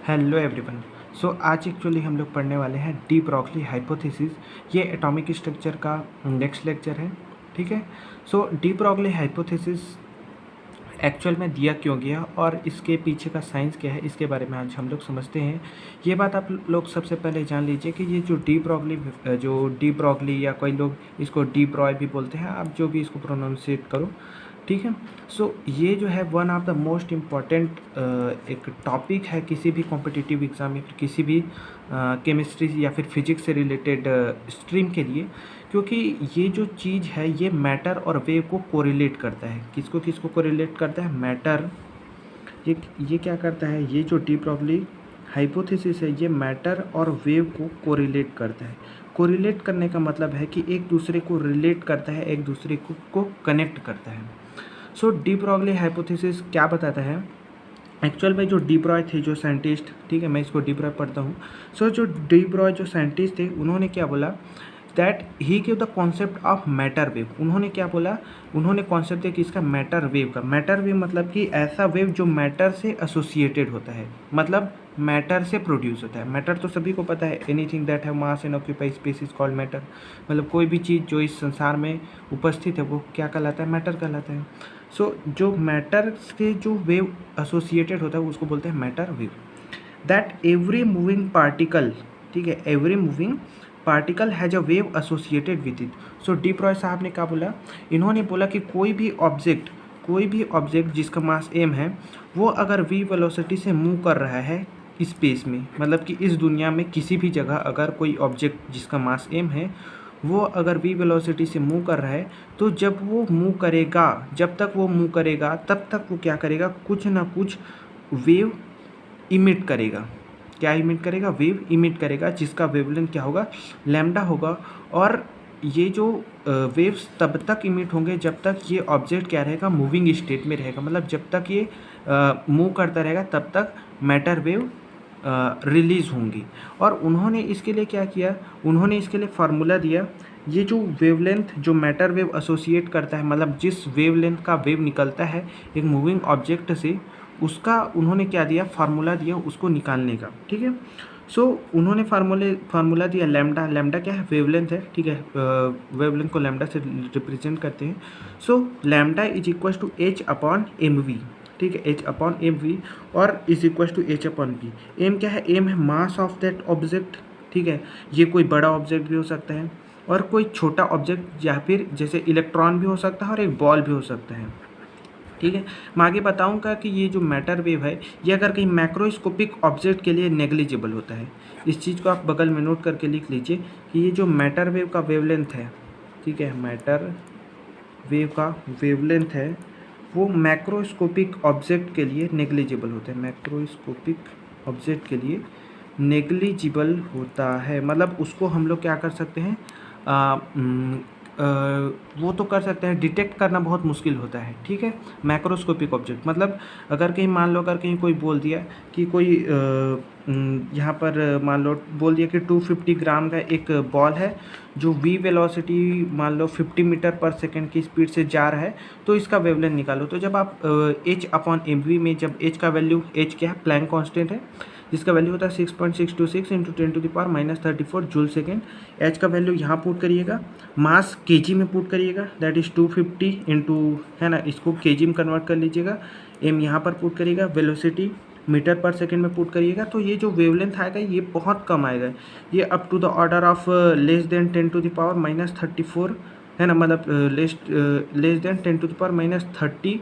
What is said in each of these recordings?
Hello everyone. सो आज actually हम लोग पढ़ने वाले हैं डी ब्रॉगली हाइपोथेसिस। ये एटॉमिक स्ट्रक्चर का नेक्स्ट लेक्चर है। ठीक है। सो डी ब्रॉगली हाइपोथेसिस एक्चुअल में दिया क्यों गया और इसके पीछे का साइंस क्या है, इसके बारे में आज हम लोग समझते हैं। ये बात आप लोग सबसे पहले जान लीजिए कि ये जो डी ब्रॉगली या कोई लोग इसको डी ब्रॉय भी बोलते हैं, आप जो भी इसको प्रोनाउंसिएट करो, ठीक है। सो ये जो है one of the most important एक टॉपिक है किसी भी कॉम्पिटिटिव एग्ज़ाम या फिर किसी भी केमिस्ट्री या फिर फिजिक्स से रिलेटेड स्ट्रीम के लिए, क्योंकि ये जो चीज़ है ये मैटर और वेव को कोरिलेट करता है। किसको किसको कोरिलेट करता है? मैटर। ये क्या करता है? ये जो डी ब्रॉगली हाइपोथेसिस है ये मैटर और वेव को कोरिलेट करता है। कोरिलेट करने का मतलब है कि एक दूसरे को रिलेट करता है, एक दूसरे को कनेक्ट करता है। सो डी ब्रॉगली हाइपोथेसिस क्या बताता है? एक्चुअल में जो डी ब्रॉय थे, जो साइंटिस्ट, ठीक है, मैं इसको डी ब्रॉय पढ़ता हूँ। सो जो डी ब्रॉय जो साइंटिस्ट थे उन्होंने क्या बोला? That he give the concept of matter wave. उन्होंने क्या बोला? उन्होंने कॉन्सेप्ट दिया कि इसका मैटर वेव का। मैटर वेव मतलब कि ऐसा वेव जो मैटर से एसोसिएटेड होता है, मतलब मैटर से प्रोड्यूस होता है। मैटर तो सभी को पता है, anything that have mass and occupy space is called matter. मतलब कोई भी चीज़ जो इस संसार में उपस्थित है वो क्या कहलाता है? मैटर कहलाता है। सो जो मैटर से जो वेव एसोसिएटेड होता है उसको बोलते हैं matter wave. That every moving particle, ठीक है, every moving particle has a wave associated with it. So D Broglie साहब ने क्या बोला? इन्होंने बोला कि कोई भी ऑब्जेक्ट जिसका मास m है वो अगर v वेलोसिटी से मूव कर रहा है स्पेस में, मतलब कि इस दुनिया में किसी भी जगह अगर कोई ऑब्जेक्ट जिसका मास m है वो अगर v वेलोसिटी से मूव कर रहा है, तो जब वो मूव करेगा, जब तक वो मूव करेगा तब तक वो क्या करेगा? कुछ ना कुछ वेव इमिट करेगा। क्या इमिट करेगा? वेव इमिट करेगा, जिसका वेवलेंथ क्या होगा? लैम्डा होगा। और ये जो वेव्स तब तक इमिट होंगे जब तक ये ऑब्जेक्ट क्या रहेगा? मूविंग स्टेट में रहेगा। मतलब जब तक ये मूव करता रहेगा तब तक मैटर वेव रिलीज़ होंगी। और उन्होंने इसके लिए क्या किया? उन्होंने इसके लिए फार्मूला दिया। ये जो वेवलेंथ जो मैटर वेव एसोसिएट करता है, मतलब जिस वेवलेंथ का वेव निकलता है एक मूविंग ऑब्जेक्ट से, उसका उन्होंने क्या दिया? फार्मूला दिया उसको निकालने का। ठीक है। सो उन्होंने फार्मूला दिया लैम्डा। लैम्डा क्या है? वेवलेंथ है। ठीक है, वेवलेंथ को लैम्डा से रिप्रेजेंट करते हैं। So lambda is equal to H upon M V. ठीक है, एच अपॉन एम वी और is equal to H upon P. M क्या है? एम है मास ऑफ दैट ऑब्जेक्ट। ठीक है, ये कोई बड़ा ऑब्जेक्ट भी हो सकता है और कोई छोटा ऑब्जेक्ट, या फिर जैसे इलेक्ट्रॉन भी हो सकता है और एक बॉल भी हो सकता है। ठीक है, मैं आगे बताऊंगा कि ये जो मैटर वेव है ये अगर कहीं मैक्रोस्कोपिक ऑब्जेक्ट के लिए नेग्लिजिबल होता है। इस चीज़ को आप बगल में नोट करके लिख लीजिए कि ये जो मैटर वेव का वेवलेंथ है, ठीक है, मैटर वेव का वेवलेंथ है वो मैक्रोस्कोपिक ऑब्जेक्ट के लिए नेग्लिजिबल होता है। मैक्रोस्कोपिक ऑब्जेक्ट के लिए नेग्लिजिबल होता है, मतलब उसको हम लोग क्या कर सकते हैं? वो तो कर सकते हैं, डिटेक्ट करना बहुत मुश्किल होता है। ठीक है, मैक्रोस्कोपिक ऑब्जेक्ट मतलब अगर कहीं मान लो, अगर कहीं कोई बोल दिया कि कोई यहाँ पर मान लो बोल दिया कि 250 ग्राम का एक बॉल है जो v वेलोसिटी मान लो 50 मीटर पर सेकंड की स्पीड से जा रहा है, तो इसका वेवलेंथ निकालो। तो जब आप h अपॉन एम वी में, जब h का वैल्यू, h क्या है? प्लैंक कांस्टेंट है, जिसका वैल्यू होता है 6.626 इंटू 10⁻⁻34 जूल सेकेंड। एच का वैल्यू यहाँ पुट करिएगा, मास केजी में पुट करिएगा, दैट इज़ 250 इंटू, है ना, इसको केजी में कन्वर्ट कर लीजिएगा। एम यहाँ पर पुट करिएगा, वेलोसिटी मीटर पर सेकेंड में पुट करिएगा, तो ये जो वेवलेंथ आएगा ये बहुत कम आएगा। ये up to the order of less than 10⁻⁻34, है ना, मतलब लेस देन 10⁻⁻30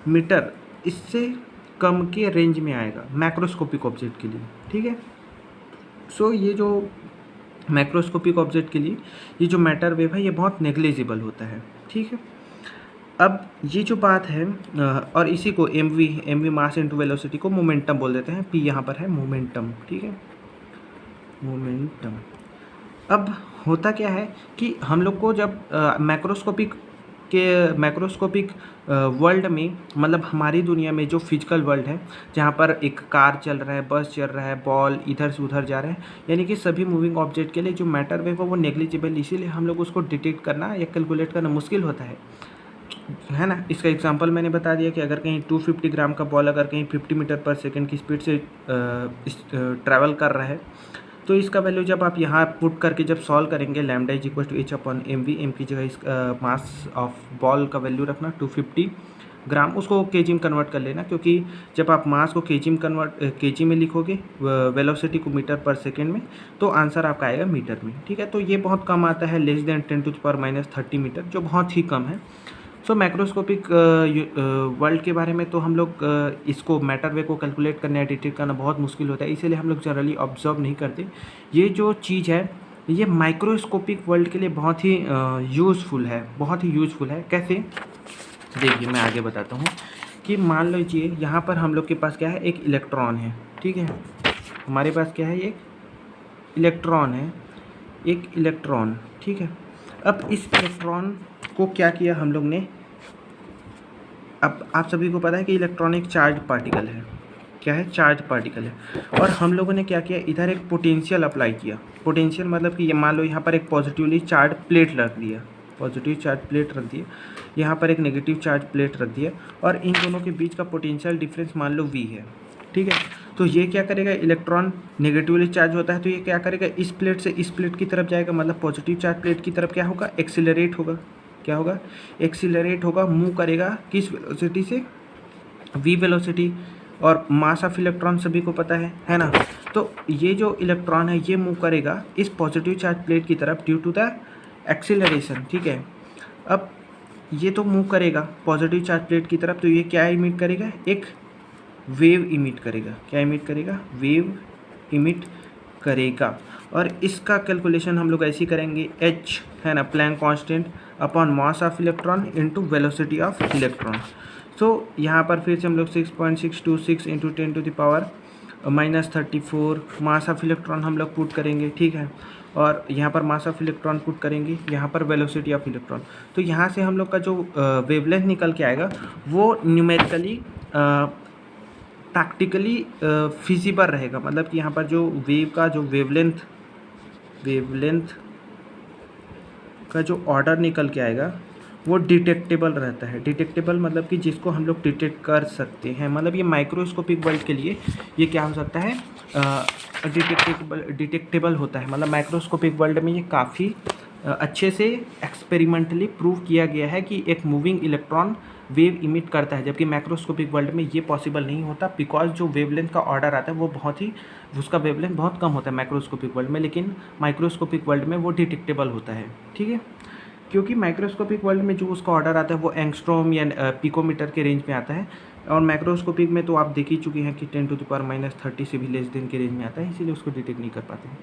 मीटर, इससे कम के रेंज में आएगा मैक्रोस्कोपिक ऑब्जेक्ट के लिए। ठीक है। सो ये जो मैक्रोस्कोपिक ऑब्जेक्ट के लिए ये जो मैटर वेव है ये बहुत नेग्लिजिबल होता है। ठीक है। अब ये जो बात है, और इसी को M V mass into velocity को मोमेंटम बोल देते हैं। पी यहाँ पर है मोमेंटम। ठीक है, मोमेंटम। अब होता क्या है कि हम लोग को जब मैक्रोस्कोपिक वर्ल्ड में, मतलब हमारी दुनिया में जो फिजिकल वर्ल्ड है, जहाँ पर एक कार चल रहा है, बस चल रहा है, बॉल इधर से उधर जा रहा है, यानी कि सभी मूविंग ऑब्जेक्ट के लिए जो मैटर वेव है वो नेग्लिजिबल, इसीलिए हम लोग उसको डिटेक्ट करना या कैलकुलेट करना मुश्किल होता है। है ना। इसका एग्जांपल मैंने बता दिया कि अगर कहीं 250 ग्राम का बॉल अगर कहीं 50 मीटर पर सेकंड की स्पीड से ट्रैवल कर रहा है, तो इसका वैल्यू जब आप यहाँ पुट करके जब सॉल्व करेंगे, lambda is equal to H upon M V, M की जगह इस मास ऑफ बॉल का वैल्यू रखना 250 ग्राम, उसको केजी में कन्वर्ट कर लेना, क्योंकि जब आप मास को केजी में केजी में लिखोगे वेलोसिटी को मीटर पर सेकेंड में, तो आंसर आपका आएगा मीटर में। ठीक है, तो ये बहुत कम आता है, लेस देन 10⁻³ मीटर, जो बहुत ही कम है। सो मैक्रोस्कोपिक वर्ल्ड के बारे में तो हम लोग इसको मैटर वे को कैलकुलेट करना या डिटेक्ट करना बहुत मुश्किल होता है, इसीलिए हम लोग जनरली ऑब्जर्व नहीं करते। ये जो चीज़ है ये माइक्रोस्कोपिक वर्ल्ड के लिए बहुत ही यूज़फुल है, बहुत ही यूज़फुल है। कैसे, देखिए मैं आगे बताता हूँ कि मान लीजिए यहाँ पर हम लोग के पास क्या है, एक इलेक्ट्रॉन है। ठीक है, हमारे पास क्या है, एक इलेक्ट्रॉन है, एक इलेक्ट्रॉन। ठीक है, अब इस इलेक्ट्रॉन को क्या किया हम लोग ने, अब आप सभी को पता है कि इलेक्ट्रॉन एक चार्ज पार्टिकल है। क्या है, चार्ज पार्टिकल है। और हम लोगों ने क्या किया, इधर एक पोटेंशियल अप्लाई किया। पोटेंशियल मतलब कि ये मान लो यहाँ पर एक पॉजिटिवली चार्ज प्लेट रख दिया, पॉजिटिव चार्ज प्लेट रख दिया, यहाँ पर एक नेगेटिव चार्ज प्लेट रख दिया, और इन दोनों के बीच का पोटेंशियल डिफरेंस मान लो V है। ठीक है, तो ये क्या करेगा, इलेक्ट्रॉन नेगेटिवली चार्ज होता है तो ये क्या करेगा, इस प्लेट से इस प्लेट की तरफ जाएगा, मतलब पॉजिटिव चार्ज प्लेट की तरफ क्या होगा, एक्सीलरेट होगा। क्या होगा, एक्सीलरेट होगा, मूव करेगा किस वेलोसिटी से, v वेलोसिटी। और मास ऑफ इलेक्ट्रॉन सभी को पता है ना। तो ये जो इलेक्ट्रॉन है ये मूव करेगा इस पॉजिटिव चार्ज प्लेट की तरफ ड्यू टू द एक्सीलरेशन। ठीक है, अब ये तो मूव करेगा पॉजिटिव चार्ज प्लेट की तरफ, तो ये क्या इमिट करेगा, एक वेव इमिट करेगा। क्या इमिट करेगा, वेव इमिट करेगा। और इसका कैलकुलेशन हम लोग ऐसे ही करेंगे, h है ना, Planck constant upon mass of electron into velocity of electron. So यहाँ पर फिर से हम लोग 6.626 इंटू 10⁻⁻34 मास ऑफ इलेक्ट्रॉन हम लोग पुट करेंगे। ठीक है, और यहाँ पर मास ऑफ इलेक्ट्रॉन पुट करेंगे, यहाँ पर वेलोसिटी ऑफ इलेक्ट्रॉन। तो यहाँ से हम लोग का जो वेवलेंथ निकल के आएगा वो न्यूमेरिकली प्रैक्टिकली फिजिबल रहेगा। मतलब कि यहाँ पर जो वेव का जो वेवलेंथ का जो ऑर्डर निकल के आएगा वो डिटेक्टेबल रहता है। डिटेक्टेबल मतलब कि जिसको हम लोग डिटेक्ट कर सकते हैं। मतलब ये माइक्रोस्कोपिक वर्ल्ड के लिए ये क्या हो सकता है, डिटेक्टेबल होता है। मतलब माइक्रोस्कोपिक वर्ल्ड में ये काफ़ी अच्छे से एक्सपेरिमेंटली प्रूव किया गया है कि एक मूविंग इलेक्ट्रॉन वेव इमिट करता है, जबकि मैक्रोस्कोपिक वर्ल्ड में ये पॉसिबल नहीं होता, बिकॉज जो वेवलेंथ का ऑर्डर आता है वो बहुत ही, उसका वेवलेंथ बहुत कम होता है मैक्रोस्कोपिक वर्ल्ड में, लेकिन माइक्रोस्कोपिक वर्ल्ड में वो डिटेक्टेबल होता है। ठीक है, क्योंकि माइक्रोस्कोपिक वर्ल्ड में जो उसका ऑर्डर आता है वो एंगस्ट्रॉम या पिकोमीटर के रेंज में आता है, और मैक्रोस्कोपिक में तो आप देख ही चुके हैं कि 10⁻30 से भी लेस देन के रेंज में आता है, इसीलिए उसको डिटेक्ट नहीं कर पाते हैं।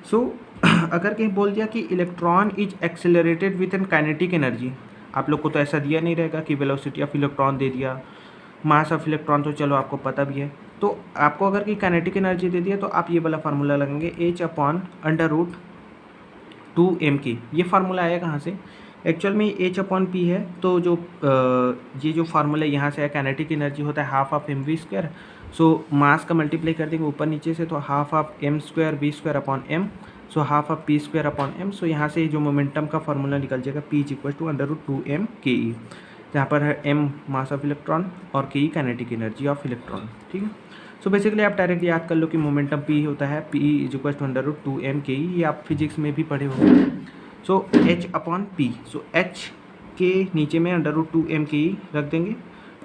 सो अगर कहीं बोल दिया कि electron is accelerated with an kinetic energy, आप लोग को तो ऐसा दिया नहीं रहेगा कि वेलोसिटी ऑफ इलेक्ट्रॉन दे दिया, मास ऑफ इलेक्ट्रॉन तो चलो आपको पता भी है, तो आपको अगर कि काइनेटिक एनर्जी दे दिया तो आप ये वाला फार्मूला लगाएंगे h/√2m। ये फार्मूला आया कहाँ से, एक्चुअल में h/p है, तो जो ये जो फार्मूला यहाँ से है, काइनेटिक एनर्जी होता है हाफ ऑफ mv²। सो मास का मल्टीप्लाई कर देंगे ऊपर नीचे से, तो half of m² v² upon m, so half of p² upon m। So यहाँ से जो मोमेंटम का फार्मूला निकल जाएगा p is equal to √2m ke, जहाँ पर है m मास ऑफ इलेक्ट्रॉन और ke kinetic energy of electron. ठीक है, सो बेसिकली आप डायरेक्ट याद कर लो कि मोमेंटम p होता है p is equal to √2m ke, ये आप फिजिक्स में भी पढ़े होंगे। सो h/p, सो h के नीचे में √2m ke रख देंगे,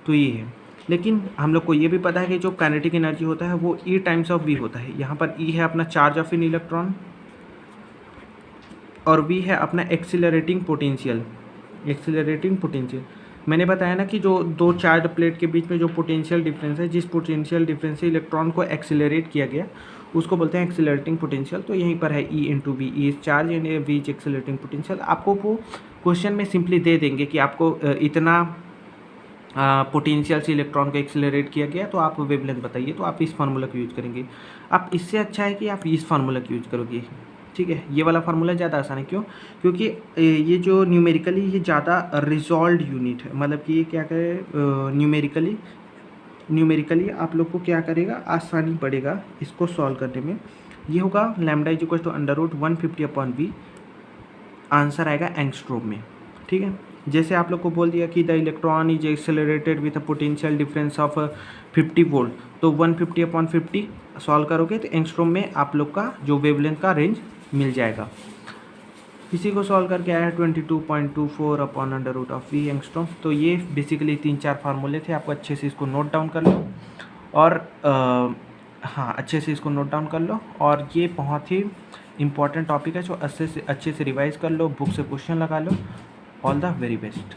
तो ये है। लेकिन हम लोग को ये भी पता है कि जो काइनेटिक एनर्जी होता है वो E टाइम्स ऑफ V होता है। यहाँ पर E है अपना चार्ज ऑफ इन इलेक्ट्रॉन और V है अपना एक्सीलरेटिंग पोटेंशियल। एक्सीलरेटिंग पोटेंशियल मैंने बताया ना कि जो दो चार्ज प्लेट के बीच में जो पोटेंशियल डिफरेंस है, जिस पोटेंशियल डिफरेंस से इलेक्ट्रॉन को एक्सीलरेट किया गया उसको बोलते हैं एक्सीलरेटिंग पोटेंशियल। तो यहीं पर है E into V, E is charge and V is accelerating potential. आपको वो क्वेश्चन में सिंपली दे देंगे कि आपको इतना पोटेंशियल से इलेक्ट्रॉन को एक्सीलरेट किया गया, तो आप वेवलेंथ बताइए, तो आप इस फार्मूला को यूज करेंगे। आप इससे अच्छा है कि आप इस फार्मूला को यूज करोगे। ठीक है, ये वाला फार्मूला ज़्यादा आसान है। क्यों, क्योंकि ये जो न्यूमेरिकली ये ज़्यादा रिजॉल्व यूनिट है। मतलब कि ये क्या करे, न्यूमेरिकली आप लोग को क्या करेगा, आसानी पड़ेगा इसको सॉल्व करने में। ये होगा lambda is equal to √150 upon v, answer आएगा एंगस्ट्रोम में। ठीक है, जैसे आप लोग को बोल दिया कि the electron is accelerated with a potential difference of 50 volt, तो 150/50 सॉल्व करोगे तो एंगस्ट्रॉम में आप लोग का जो वेवलेंथ का रेंज मिल जाएगा। इसी को सॉल्व करके आया है 22.24/√v एंगस्ट्रॉम। तो ये बेसिकली 3-4 फार्मूले थे, आपको अच्छे से इसको नोट डाउन कर लो और हाँ अच्छे से इसको नोट डाउन कर लो। और ये बहुत ही इंपॉर्टेंट टॉपिक है, जो अच्छे से रिवाइज कर लो, बुक से क्वेश्चन लगा लो। All the very best.